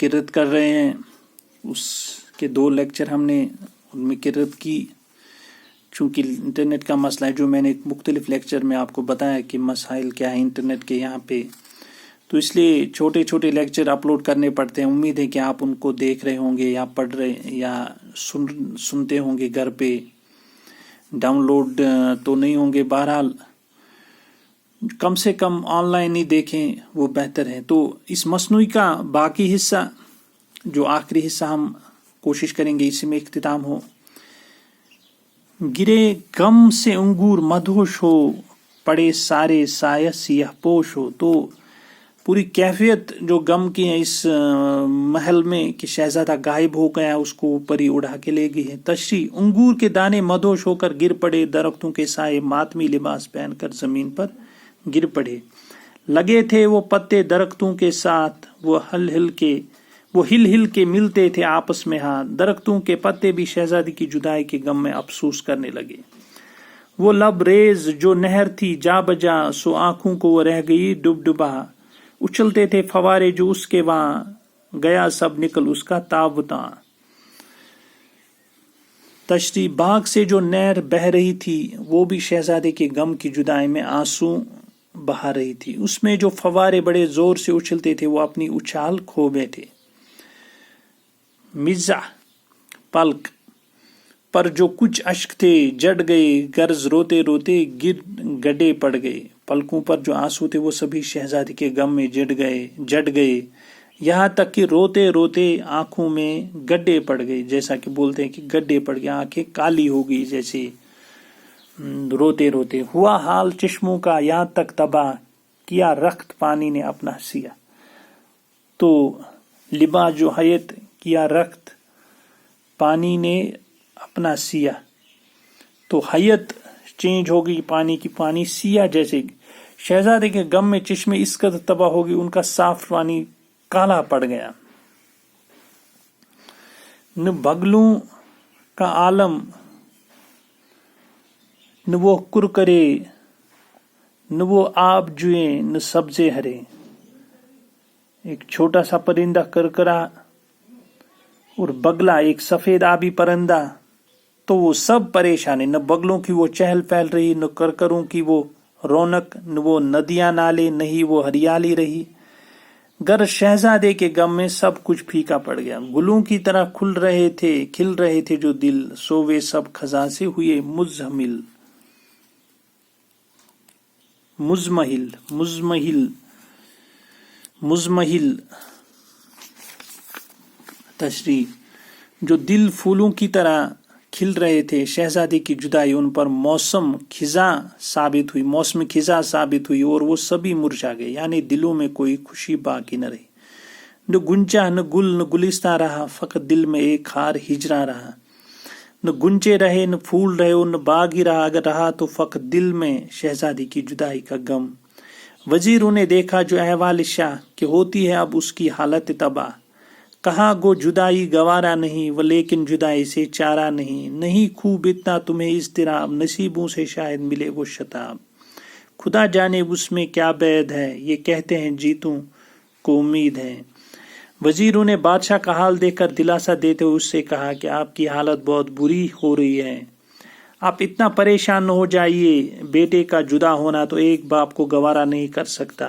قرت کر رہے ہیں. اس کے 2 لیکچر ہم نے ان میں قرت کی. چونکہ انٹرنیٹ کا مسئلہ ہے، جو میں نے مختلف لیکچر میں آپ کو بتایا کہ مسائل کیا ہیں انٹرنیٹ کے یہاں پہ، تو اس لیے چھوٹے چھوٹے لیکچر اپلوڈ کرنے پڑتے ہیں. امید ہے کہ آپ ان کو دیکھ رہے ہوں گے یا پڑھ رہے یا سنتے ہوں گے گھر پہ. ڈاؤن لوڈ تو نہیں ہوں گے. بہرحال کم سے کم آن لائن ہی دیکھیں، وہ بہتر ہے. تو اس مصنوعی کا باقی حصہ، جو آخری حصہ، ہم کوشش کریں گے اسی میں اختتام ہو. گرے غم سے انگور مدہوش ہو، پڑے سارے سایہ سیاہ پوش ہو. تو پوری کیفیت جو غم کی ہے اس محل میں کہ شہزادہ غائب ہو گیا، اس کو اوپر ہی اڑا کے لے گئی ہے. تشریح: انگور کے دانے مدہوش ہو کر گر پڑے، درختوں کے سائے ماتمی لباس پہن کر زمین پر گر پڑے. لگے تھے وہ پتے درختوں کے ساتھ، وہ ہل ہل کے ملتے تھے آپس میں ہاتھ. درختوں کے پتے بھی شہزادی کی جدائی کے غم میں افسوس کرنے لگے. وہ لب ریز جو نہر تھی جا بجا، سو آنکھوں کو وہ رہ گئی ڈب ڈبا. اچھلتے تھے فوارے جو اس کے وہاں، گیا سب نکل اس کا تاب تاں. تشریح: باغ سے جو نہر بہ رہی تھی وہ بھی شہزادے کے غم کی جدائی میں آنسو بہا رہی تھی. اس میں جو فوارے بڑے زور سے اچھلتے تھے وہ اپنی اچھال کھو بیٹھے. مزاح: پلک پر جو کچھ اشک تھے جڑ گئے، غرض روتے روتے گڈے پڑ گئے. پلکوں پر جو آنسو تھے وہ سبھی شہزادی کے غم میں جڑ گئے، یہاں تک کہ روتے روتے آنکھوں میں گڈے پڑ گئے. جیسا کہ بولتے ہیں کہ گڈے پڑ گئے، آنکھیں کالی ہو گئی جیسے روتے روتے. ہوا حال چشموں کا یہاں تک تباہ، کیا رخت پانی نے اپنا سیا. تو لباس جو حیت، کیا رخت پانی نے اپنا سیا. تو حیت چینج ہو گئی پانی کی، پانی سیاہ جیسے. شہزادے کے غم میں چشمے اس قدر تباہ ہو گئی، ان کا صاف پانی کالا پڑ گیا. نہ بگلوں کا عالم، نہ وہ کرکرے، نہ وہ آب جوئیں، نہ سبزے ہرے. ایک چھوٹا سا پرندہ کرکرا اور بگلا ایک سفید آبی پرندہ، تو وہ سب پریشان ہیں. نہ بگلوں کی وہ چہل پہل رہی، نہ کرکروں کی وہ رونق، نہ وہ ندیاں نالے، نہ ہی وہ ہریالی رہی. گر شہزادے کے غم میں سب کچھ پھیکا پڑ گیا. گلوں کی طرح کھل رہے تھے جو دل، سووے سب خزاں سے ہوئے مزمحل. تشریح: جو دل پھولوں کی طرح کھل رہے تھے، شہزادی کی جدائی ان پر موسم خزاں ثابت ہوئی اور وہ سبھی مرجھا گئے. یعنی دلوں میں کوئی خوشی باقی نہ رہی. نہ گنچا نہ گل نہ گلستہ رہا، فقط دل میں ایک خار ہجراں رہا. نہ گنچے رہے نہ پھول رہے اور نہ باغ ہی رہا، اگر رہا تو فقط دل میں شہزادی کی جدائی کا غم. وزیروں نے دیکھا جو احوال شاہ، کہ ہوتی ہے اب اس کی حالت تباہ. کہا گو جدائی گوارا نہیں، وہ لیکن جدائی سے چارہ نہیں خوب اتنا تمہیں اضطراب، نصیبوں سے شاید ملے وہ شتاب. خدا جانے اس میں کیا بعد ہے، یہ کہتے ہیں جیتوں کو امید ہے. وزیروں نے بادشاہ کا حال دیکھ کر دلاسا دیتے ہوئے اس سے کہا کہ آپ کی حالت بہت بری ہو رہی ہے، آپ اتنا پریشان نہ ہو جائیے. بیٹے کا جدا ہونا تو ایک باپ کو گوارا نہیں کر سکتا،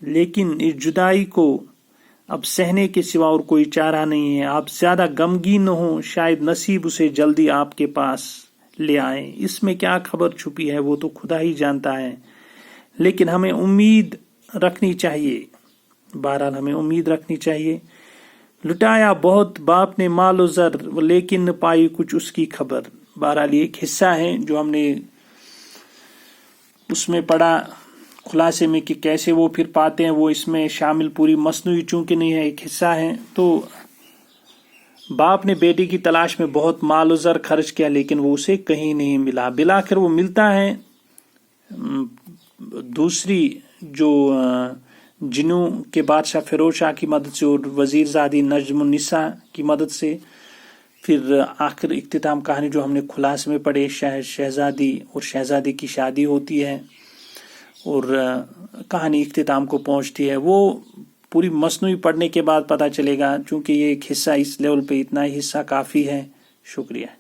لیکن اس جدائی کو اب سہنے کے سوا اور کوئی چارہ نہیں ہے. آپ زیادہ غمگین نہ ہوں، شاید نصیب اسے جلدی آپ کے پاس لے آئیں. اس میں کیا خبر چھپی ہے وہ تو خدا ہی جانتا ہے، لیکن ہمیں امید رکھنی چاہیے. بہرحال ہمیں امید رکھنی چاہیے. لٹایا بہت باپ نے مال و زر، لیکن نہ پائی کچھ اس کی خبر. بہرحال یہ ایک حصہ ہے جو ہم نے اس میں پڑھا خلاصے میں کہ کیسے وہ پھر پاتے ہیں. وہ اس میں شامل پوری مصنوعی چونکہ نہیں ہے، ایک حصہ ہے. تو باپ نے بیٹی کی تلاش میں بہت مال و زر خرچ کیا، لیکن وہ اسے کہیں نہیں ملا. بالآخر وہ ملتا ہے دوسری جو جنوں کے بادشاہ فیروز شاہ کی مدد سے اور وزیر زادی نجم النساء کی مدد سے. پھر آخر اختتام کہانی جو ہم نے خلاصے میں پڑھے، شہزادی اور شہزادے کی شادی ہوتی ہے اور کہانی اختتام کو پہنچتی ہے، وہ پوری مصنوعی پڑھنے کے بعد پتہ چلے گا، چونکہ یہ ایک حصہ اس لیول پہ اتنا ہی حصہ کافی ہے۔ شکریہ۔